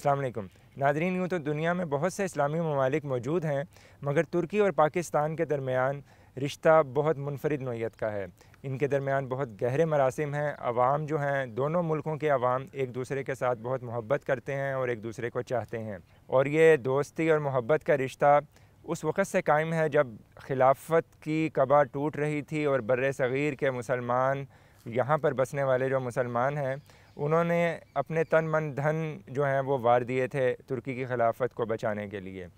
अस्सलाम वालेकुम नादरीन। यूँ तो दुनिया में बहुत से इस्लामी ममालिक मौजूद हैं, मगर तुर्की और पाकिस्तान के दरमियान रिश्ता बहुत मुनफरिद नौइयत का है। इनके दरमियान बहुत गहरे मरासिम हैं। अवाम जो हैं, दोनों मुल्कों के अवाम एक दूसरे के साथ बहुत मोहब्बत करते हैं और एक दूसरे को चाहते हैं। और ये दोस्ती और मोहब्बत का रिश्ता उस वक़्त से कायम है जब खिलाफत की कबा टूट रही थी और बर्रे सग़ीर के मुसलमान, यहाँ पर बसने वाले जो मुसलमान हैं, उन्होंने अपने तन मन धन जो हैं वो वार दिए थे तुर्की की खिलाफत को बचाने के लिए।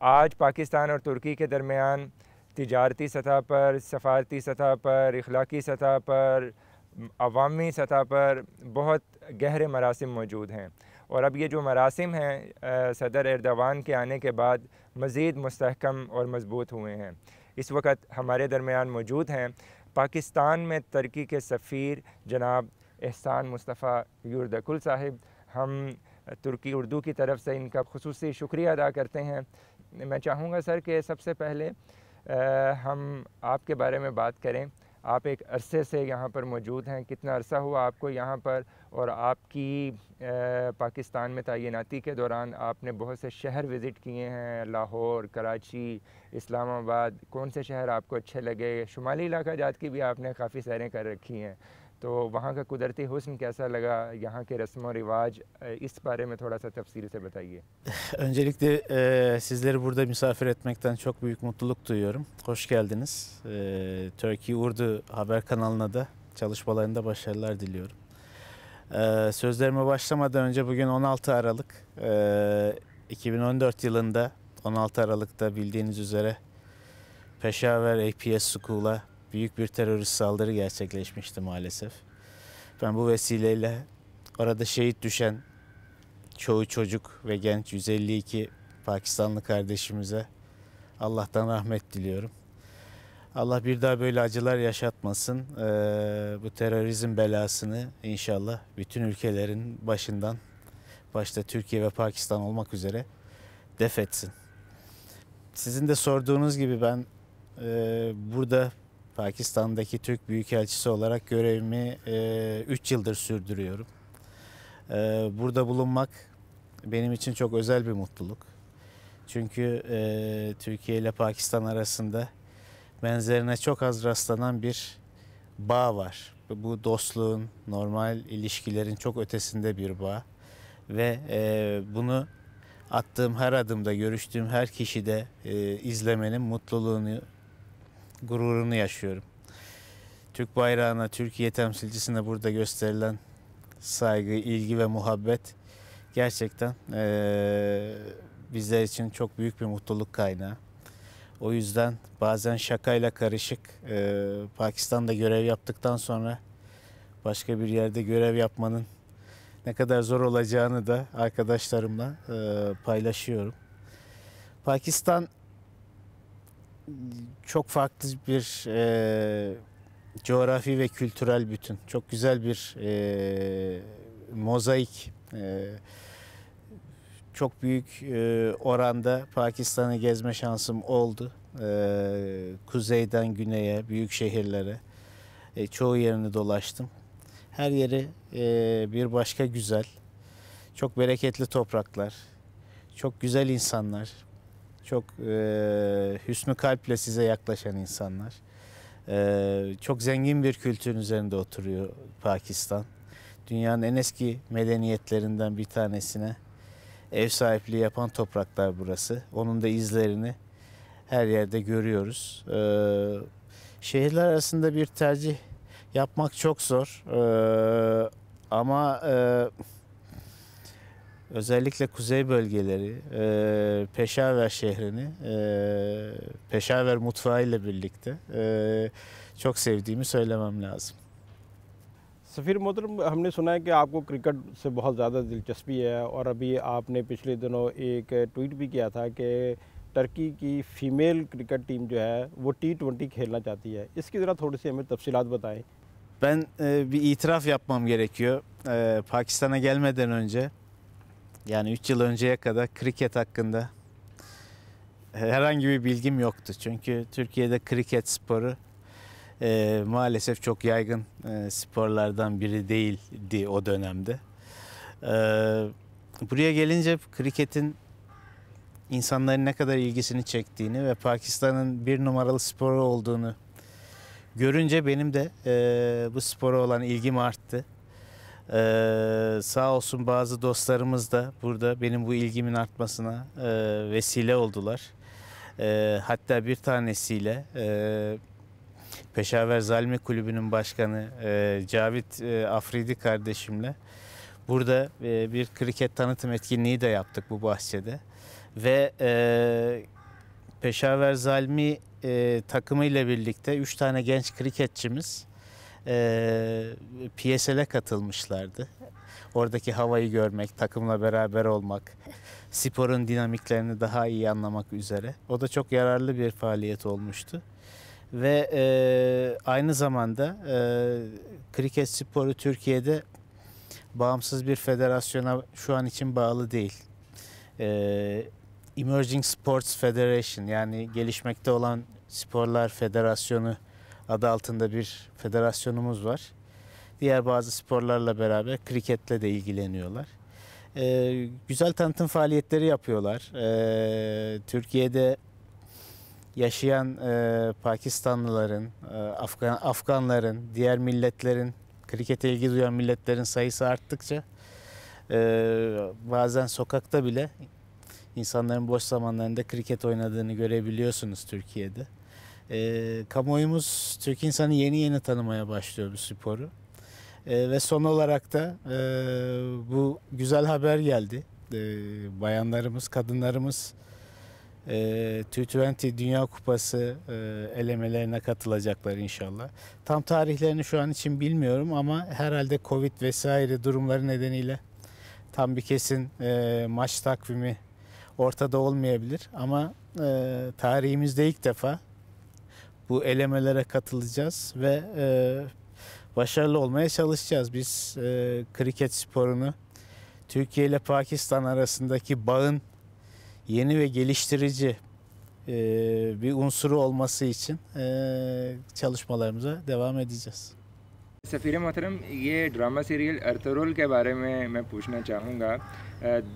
आज पाकिस्तान और तुर्की के दरमियान तिजारती सतह पर, सफ़ारती सतह पर, इखलाकी सतह पर, अवामी सतह पर बहुत गहरे मरासिम मौजूद हैं। और अब ये जो मरासिम हैं सदर एर्दोगान के आने के बाद मज़ीद मुस्तहकम और मज़बूत हुए हैं। इस वक्त हमारे दरमियान मौजूद हैं पाकिस्तान में तुर्की के सफ़ीर जनाब एहसान मुस्तफ़ा युर्दकुल साहिब। हम तुर्की उर्दू की तरफ से इनका ख़ुसूसी शुक्रिया अदा करते हैं। मैं चाहूँगा सर कि सबसे पहले हम आपके बारे में बात करें। आप एक अरसे से यहाँ पर मौजूद हैं, कितना अरसा हुआ आपको यहाँ पर? और आपकी पाकिस्तान में तैनाती के दौरान आपने बहुत से शहर विज़िट किए हैं, लाहौर, कराची, इस्लामाबाद। कौन से शहर आपको अच्छे लगे? शुमाली इलाका जात की भी आपने काफ़ी सैरें कर रखी हैं, तो वहाँ का कुदरती हुस्न कैसा लगा, यहाँ के रस्म व रिवाज, इस बारे में थोड़ा सा तफसील से बताइए। Öncelikle sizleri burada misafir etmekten çok büyük mutluluk duyuyorum. Hoş geldiniz. Turkey Urdu haber kanalına da çalışmalarında başarılar diliyorum. Sözlerime başlamadan önce bugün 16 Aralık 2014 yılında 16 Aralık'ta bildiğiniz üzere Peshawar APS School'a büyük bir terörist saldırı gerçekleşmişti maalesef. Ben bu vesileyle orada şehit düşen çoğu çocuk ve genç 152 Pakistanlı kardeşimize Allah'tan rahmet diliyorum. Allah bir daha böyle acılar yaşatmasın. Bu terörizm belasını inşallah bütün ülkelerin başından, başta Türkiye ve Pakistan olmak üzere def etsin. Sizin de sorduğunuz gibi ben burada Pakistan'daki Türk Büyükelçisi olarak görevimi 3 yıldır sürdürüyorum. Burada bulunmak benim için çok özel bir mutluluk. Çünkü Türkiye ile Pakistan arasında benzerine çok az rastlanan bir bağ var. Bu dostluğun, normal ilişkilerin çok ötesinde bir bağ. Ve bunu attığım her adımda, görüştüğüm her kişide izlemenin mutluluğunu, gururunu yaşıyorum. Türk bayrağına, Türkiye temsilcisine burada gösterilen saygı, ilgi ve muhabbet gerçekten bizler için çok büyük bir mutluluk kaynağı. O yüzden bazen şakayla karışık Pakistan'da görev yaptıktan sonra başka bir yerde görev yapmanın ne kadar zor olacağını da arkadaşlarımla paylaşıyorum. Pakistan çok farklı bir coğrafi ve kültürel bütün. Çok güzel bir mozaik. Çok büyük oranda Pakistan'ı gezme şansım oldu. Kuzeyden güneye, büyük şehirlere çoğu yerini dolaştım. Her yeri bir başka güzel. Çok bereketli topraklar. Çok güzel insanlar. Çok hüsnü kalple size yaklaşan insanlar. Çok zengin bir kültürün üzerinde oturuyor Pakistan. Dünyanın en eski medeniyetlerinden bir tanesine ev sahipliği yapan topraklar burası. Onun da izlerini her yerde görüyoruz. Şehirler arasında bir tercih yapmak çok zor. Ama özellikle kuzey bölgeleri, Peshawar şehrini, Peshawar mutfağı ile birlikte çok sevdiğimi söylemem lazım. सफ़ीर मोहतरम, हमने सुना है कि आपको क्रिकेट से बहुत ज़्यादा दिलचस्पी है और अभी आपने पिछले दिनों एक ट्वीट भी किया था कि टर्की की फ़ीमेल क्रिकेट टीम जो है वो T20 खेलना चाहती है। इसकी ज़रा थोड़ी सी हमें तफसीलात बताएं। Ben bir itiraf yapmam gerekiyor. Pakistan'a gelmeden önce, yani 3 yıl önceye kadar kriket hakkında herhangi bir bilgim yoktu. Çünkü Türkiye'de kriket sporu maalesef çok yaygın sporlardan biri değildi o dönemde. buraya gelince kriketin insanların ne kadar ilgisini çektiğini ve Pakistan'ın bir numaralı sporu olduğunu görünce benim de bu spora olan ilgim arttı. Sağ olsun bazı dostlarımız da burada benim bu ilgimin artmasına vesile oldular. Hatta bir tanesiyle Peşaver Zalmi Kulübü'nün başkanı Cavit Afridi kardeşimle burada bir kriket tanıtım etkinliği de yaptık bu bahçede. Ve Peşaver Zalmi takımı ile birlikte 3 tane genç kriketçimiz PSL'e katılmışlardı. Oradaki havayı görmek, takımla beraber olmak, sporun dinamiklerini daha iyi anlamak üzere. O da çok yararlı bir faaliyet olmuştu. Ve aynı zamanda kriket sporu Türkiye'de bağımsız bir federasyona şu an için bağlı değil. Emerging Sports Federation, yani gelişmekte olan sporlar federasyonu adı altında bir federasyonumuz var. Diğer bazı sporlarla beraber kriketle de ilgileniyorlar. Güzel tanıtım faaliyetleri yapıyorlar. Türkiye'de yaşayan Pakistanlıların, Afganların, diğer milletlerin, krikete ilgi duyan milletlerin sayısı arttıkça bazen sokakta bile insanların boş zamanlarında kriket oynadığını görebiliyorsunuz Türkiye'de. Kamuoyumuz Türk insanı yeni yeni tanımaya başlıyor bu sporu. Ve son olarak da bu güzel haber geldi. Bayanlarımız, kadınlarımız T20 Dünya Kupası elemelerine katılacaklar inşallah. Tam tarihlerini şu an için bilmiyorum ama herhalde Covid vesaire durumları nedeniyle tam bir kesin maç takvimi ortada olmayabilir. Ama tarihimizde ilk defa bu elemelere katılacağız ve başarılı olmaya çalışacağız. Biz kriket sporunu Türkiye ile Pakistan arasındaki bağın yeni ve geliştirici bir unsuru olması için çalışmalarımıza devam edeceğiz. सफ़ीर मोहतरम, ये drama serial Ertugrul के बारे में मैं पूछना चाहूँगा।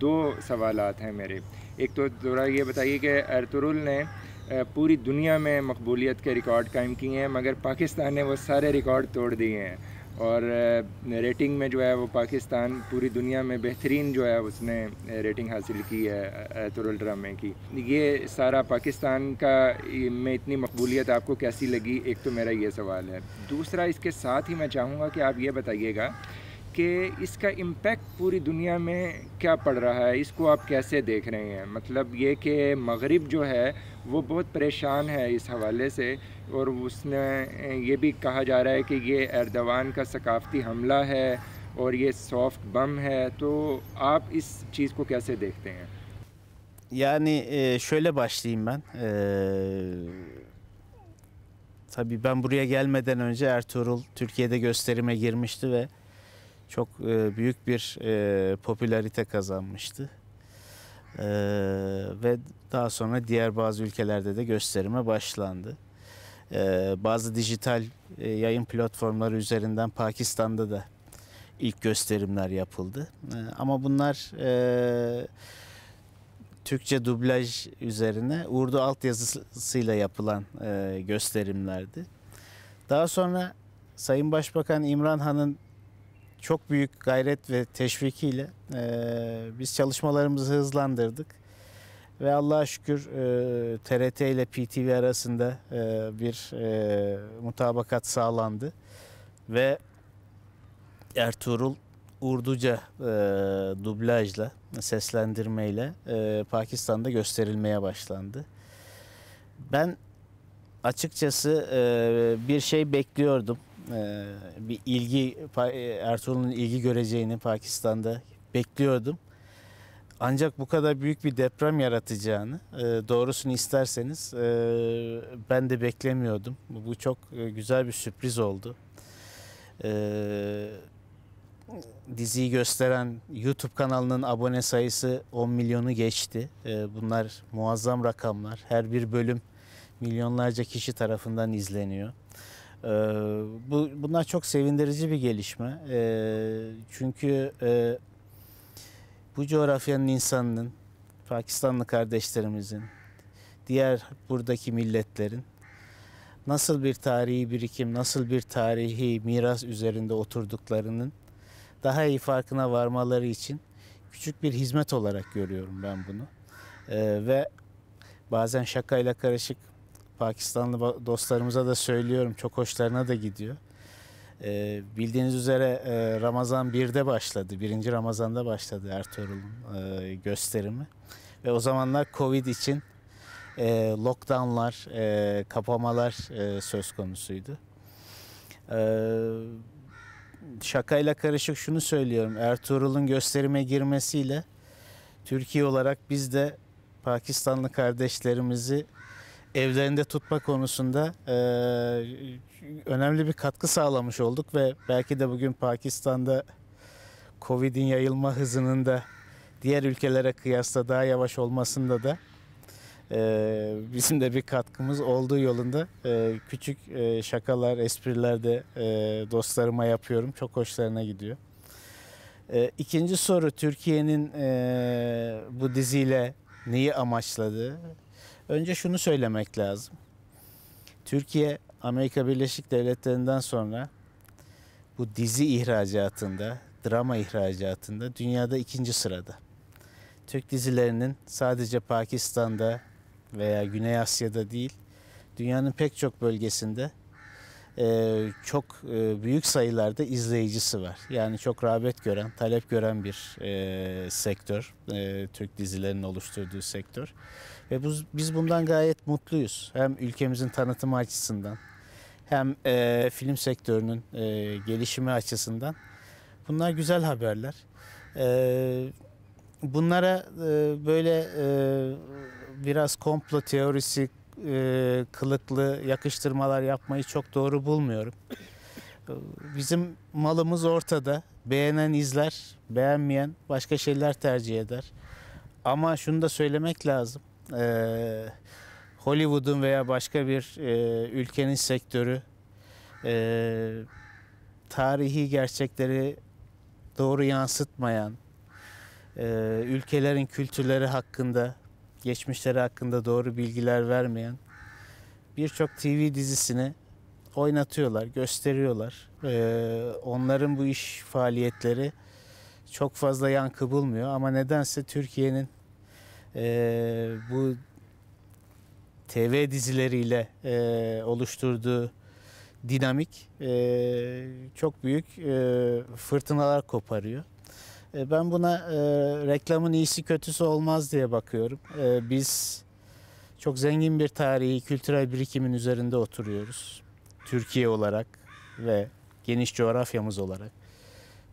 दो सवालात हैं मेरे। एक तो थोड़ा ये बताइए कि अर्तुरुल ने पूरी दुनिया में मकबूलियत के रिकॉर्ड कायम किए हैं, मगर पाकिस्तान ने वो सारे रिकॉर्ड तोड़ दिए हैं और रेटिंग में जो है वो पाकिस्तान पूरी दुनिया में बेहतरीन जो है उसने रेटिंग हासिल की है अर्तुरुल ड्रामे की। ये सारा पाकिस्तान का में इतनी मकबूलियत आपको कैसी लगी? एक तो मेरा ये सवाल है। दूसरा, इसके साथ ही मैं चाहूँगा कि आप ये बताइएगा कि इसका इम्पेक्ट पूरी दुनिया में क्या पड़ रहा है, इसको आप कैसे देख रहे हैं? मतलब ये कि मगरिब जो है वो बहुत परेशान है इस हवाले से, और उसने ये भी कहा जा रहा है कि ये एर्दवान का सकाफ़ती हमला है और ये सॉफ्ट बम है, तो आप इस चीज़ को कैसे देखते हैं? Yani şöyle başlayayım ben. Tabii ben buraya gelmeden önce Ertuğrul Türkiye'de gösterime girmişti ve çok büyük bir popülarite kazanmıştı. Ve daha sonra diğer bazı ülkelerde de gösterime başlandı. Bazı dijital yayın platformları üzerinden Pakistan'da da ilk gösterimler yapıldı. Ama bunlar Türkçe dublaj üzerine Urdu altyazısıyla yapılan gösterimlerdi. Daha sonra Sayın Başbakan İmran Han'ın çok büyük gayret ve teşvikiyle biz çalışmalarımızı hızlandırdık. Ve Allah'a şükür TRT ile PTV arasında bir mutabakat sağlandı. Ve Ertuğrul Urduca dublajla, seslendirmeyle Pakistan'da gösterilmeye başlandı. Ben açıkçası bir şey bekliyordum. Bir ilgi, Ertuğrul'un ilgi göreceğini Pakistan'da bekliyordum. Ancak bu kadar büyük bir deprem yaratacağını, doğrusunu isterseniz ben de beklemiyordum. Bu çok güzel bir sürpriz oldu. Diziyi gösteren YouTube kanalının abone sayısı 10 milyonu geçti. Bunlar muazzam rakamlar. Her bir bölüm milyonlarca kişi tarafından izleniyor. Bunlar çok sevindirici bir gelişme. Çünkü bu coğrafyanın insanının, Pakistanlı kardeşlerimizin, diğer buradaki milletlerin nasıl bir tarihi birikim, nasıl bir tarihi miras üzerinde oturduklarının daha iyi farkına varmaları için küçük bir hizmet olarak görüyorum ben bunu. Ve bazen şakayla karışık Pakistanlı dostlarımıza da söylüyorum, çok hoşlarına da gidiyor. Bildiğiniz üzere Ramazan 1'de başladı, 1. Ramazan'da başladı Ertuğrul'un gösterimi. Ve o zamanlar Covid için lockdownlar, kapamalar söz konusuydu. Şakayla karışık şunu söylüyorum, Ertuğrul'un gösterime girmesiyle Türkiye olarak biz de Pakistanlı kardeşlerimizi evlerinde tutma konusunda önemli bir katkı sağlamış olduk ve belki de bugün Pakistan'da Covid'in yayılma hızının da diğer ülkelere kıyasla daha yavaş olmasında da bizim de bir katkımız olduğu yolunda küçük şakalar, espriler de dostlarıma yapıyorum. Çok hoşlarına gidiyor. İkinci soru, Türkiye'nin bu diziyle neyi amaçladığı? Önce şunu söylemek lazım. Türkiye, Amerika Birleşik Devletleri'nden sonra bu dizi ihracatında, drama ihracatında dünyada 2. sırada. Türk dizilerinin sadece Pakistan'da veya Güney Asya'da değil, dünyanın pek çok bölgesinde çok büyük sayılarda izleyicisi var. Yani çok rağbet gören, talep gören bir sektör, Türk dizilerinin oluşturduğu sektör. Ve biz bundan gayet mutluyuz. Hem ülkemizin tanıtımı açısından, hem film sektörünün gelişimi açısından. Bunlar güzel haberler. Bunlara böyle biraz komplo teorisi kılıklı yakıştırmalar yapmayı çok doğru bulmuyorum. Bizim malımız ortada. Beğenen izler, beğenmeyen başka şeyler tercih eder. Ama şunu da söylemek lazım. Hollywood'un veya başka bir ülkenin sektörü tarihi gerçekleri doğru yansıtmayan, ülkelerin kültürleri hakkında, geçmişleri hakkında doğru bilgiler vermeyen birçok TV dizisini oynatıyorlar, gösteriyorlar. Onların bu iş faaliyetleri çok fazla yankı bulmuyor ama nedense Türkiye'nin bu TV dizileriyle oluşturduğu dinamik çok büyük fırtınalar koparıyor. Ben buna reklamın iyisi kötüsü olmaz diye bakıyorum. Biz çok zengin bir tarihi, kültürel birikimin üzerinde oturuyoruz. Türkiye olarak ve geniş coğrafyamız olarak.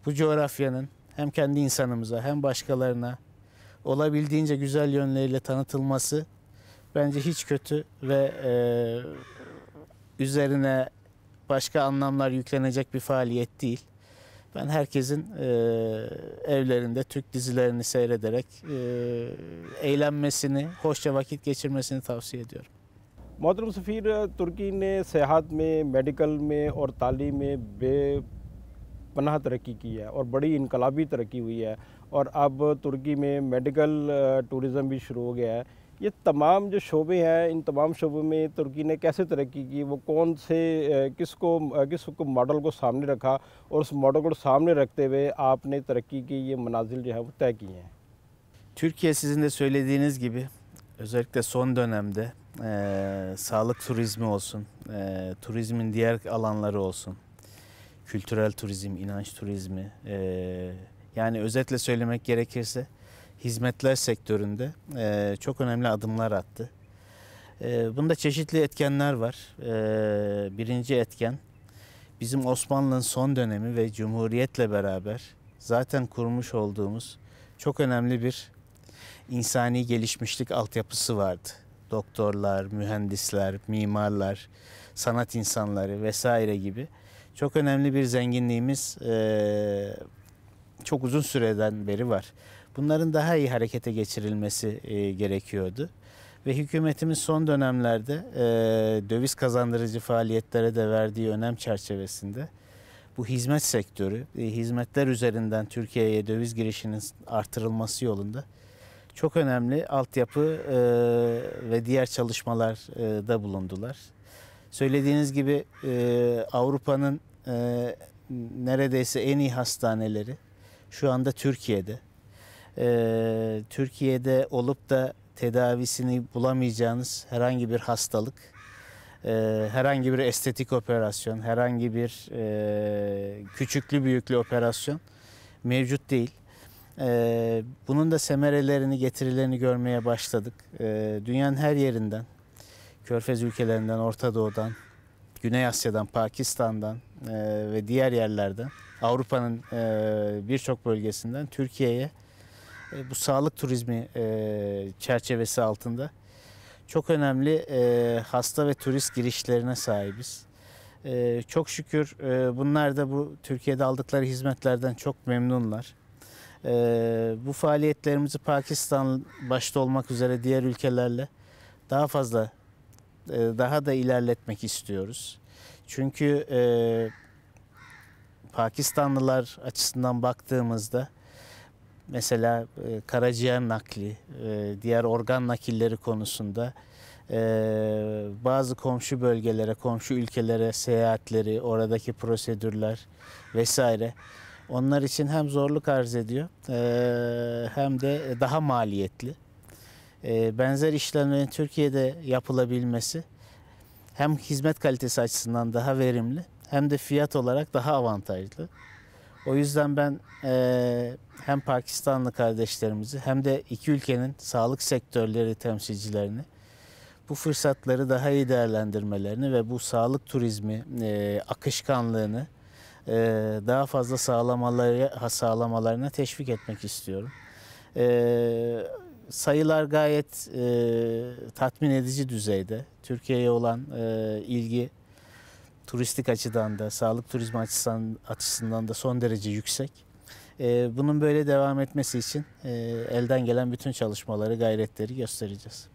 Bu coğrafyanın hem kendi insanımıza hem başkalarına olabildiğince güzel yönleriyle tanıtılması bence hiç kötü ve üzerine başka anlamlar yüklenecek bir faaliyet değil. Ben herkesin evlerinde Türk dizilerini seyrederek eğlenmesini, hoşça vakit geçirmesini tavsiye ediyorum. मोहतरम सफ़ीर, तुर्की ने सेहत में, मेडिकल में और तालीम में बेपनाह तरक्की की है और बड़ी इनकलाबी तरक्की हुई है और अब तुर्की में मेडिकल टूरिज़म भी शुरू हो गया है। ये तमाम जो शोबे हैं, इन तमाम शोबों में तुर्की ने कैसे तरक्की की, वो कौन से किसको मॉडल को सामने रखा और उस मॉडल को सामने रखते हुए आपने तरक्की की ये मनाजिल जो है वो तय की हैं? Türkiye sizin de söylediğiniz gibi özellikle son dönemde sağlık turizmi olsun, turizmin diğer alanları olsun, kültürel turizm, inanç turizmi, yani özetle söylemek gerekirse hizmetler sektöründe çok önemli adımlar attı. Bunda çeşitli etkenler var. Birinci etken bizim Osmanlı'nın son dönemi ve Cumhuriyet'le beraber zaten kurmuş olduğumuz çok önemli bir insani gelişmişlik altyapısı vardı. Doktorlar, mühendisler, mimarlar, sanat insanları vesaire gibi çok önemli bir zenginliğimiz çok uzun süreden beri var. Bunların daha iyi harekete geçirilmesi gerekiyordu. Ve hükümetimiz son dönemlerde döviz kazandırıcı faaliyetlere de verdiği önem çerçevesinde bu hizmet sektörü, hizmetler üzerinden Türkiye'ye döviz girişinin artırılması yolunda çok önemli altyapı ve diğer çalışmalarda bulundular. Söylediğiniz gibi Avrupa'nın neredeyse en iyi hastaneleri şu anda Türkiye'de. Türkiye'de olup da tedavisini bulamayacağınız herhangi bir hastalık, herhangi bir estetik operasyon, herhangi bir küçüklü büyüklü operasyon mevcut değil. Bunun da semerelerini, getirilerini görmeye başladık. Dünyanın her yerinden, Körfez ülkelerinden, Orta Doğu'dan, Güney Asya'dan, Pakistan'dan ve diğer yerlerden, Avrupa'nın birçok bölgesinden Türkiye'ye bu sağlık turizmi çerçevesi altında çok önemli hasta ve turist girişlerine sahibiz. Çok şükür bunlar da bu Türkiye'de aldıkları hizmetlerden çok memnunlar. Bu faaliyetlerimizi Pakistan başta olmak üzere diğer ülkelerle daha fazla, daha da ilerletmek istiyoruz. Çünkü Pakistanlılar açısından baktığımızda mesela karaciğer nakli, diğer organ nakilleri konusunda bazı komşu bölgelere, komşu ülkelere seyahatleri, oradaki prosedürler vesaire onlar için hem zorluk arz ediyor hem de daha maliyetli. Benzer işlemlerin Türkiye'de yapılabilmesi hem hizmet kalitesi açısından daha verimli hem de fiyat olarak daha avantajlı. O yüzden ben hem Pakistanlı kardeşlerimizi hem de iki ülkenin sağlık sektörleri temsilcilerini bu fırsatları daha iyi değerlendirmelerini ve bu sağlık turizmi akışkanlığını daha fazla sağlamalarına teşvik etmek istiyorum. Sayılar gayet tatmin edici düzeyde. Türkiye'ye olan ilgi turistik açıdan da, sağlık turizmi açısından da son derece yüksek. Bunun böyle devam etmesi için elden gelen bütün çalışmaları, gayretleri göstereceğiz.